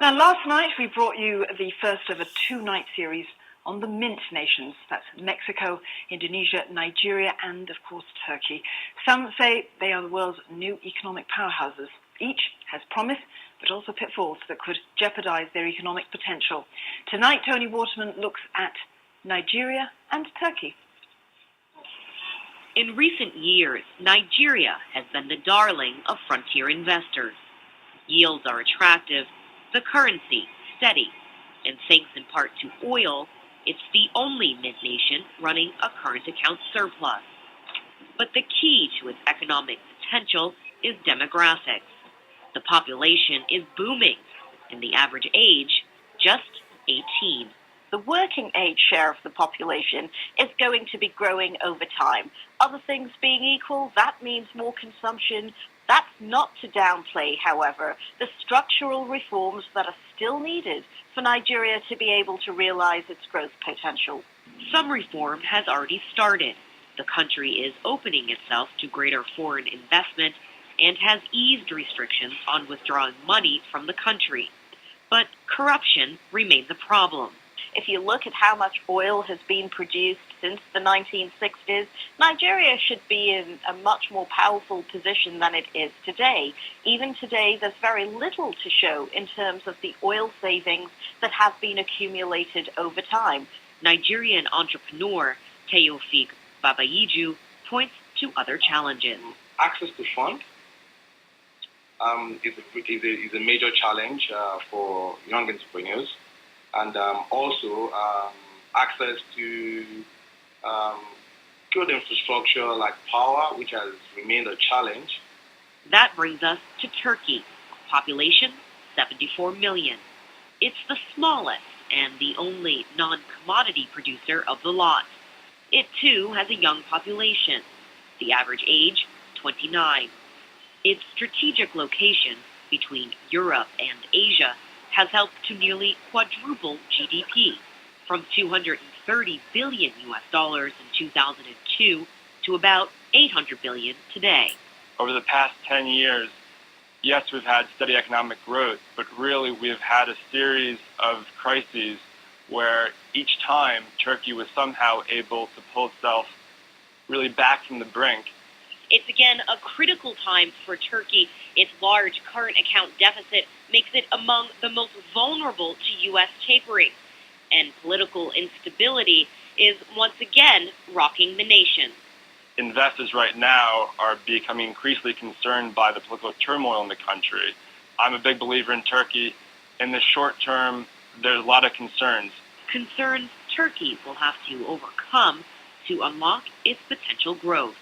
Now, last night we brought you the first of a two-night series on the Mint nations. That's Mexico, Indonesia, Nigeria, and, of course, Turkey. Some say they are the world's new economic powerhouses. Each has promise, but also pitfalls that could jeopardize their economic potential. Tonight, Tony Waterman looks at Nigeria and Turkey. In recent years, Nigeria has been the darling of frontier investors. Yields are attractive, the currency steady, and thanks in part to oil, it's the only Mint nation running a current account surplus. But the key to its economic potential is demographics. The population is booming, and the average age just 18. The working age share of the population is going to be growing over time. Other things being equal, that means more consumption. That's not to downplay, however, the structural reforms that are still needed for Nigeria to be able to realize its growth potential. Some reform has already started. The country is opening itself to greater foreign investment and has eased restrictions on withdrawing money from the country. But corruption remains a problem. If you look at how much oil has been produced since the 1960s, Nigeria should be in a much more powerful position than it is today. Even today, there's very little to show in terms of the oil savings that have been accumulated over time. Nigerian entrepreneur Teofik Babayiju points to other challenges. Access to funds is a major challenge for young entrepreneurs. And also access to good infrastructure like power, which has remained a challenge. That brings us to Turkey, population 74 million. It's the smallest and the only non-commodity producer of the lot. It too has a young population, the average age 29. Its strategic location between Europe and Asia has helped to nearly quadruple GDP, from $230 billion in 2002 to about $800 billion today. Over the past 10 years, yes, we've had steady economic growth, but really we've had a series of crises where each time Turkey was somehow able to pull itself really back from the brink. It's again a critical time for Turkey. Its large current account deficit makes it among the most vulnerable to U.S. tapering. And political instability is once again rocking the nation. Investors right now are becoming increasingly concerned by the political turmoil in the country. I'm a big believer in Turkey. In the short term, there's a lot of concerns. Concerns Turkey will have to overcome to unlock its potential growth.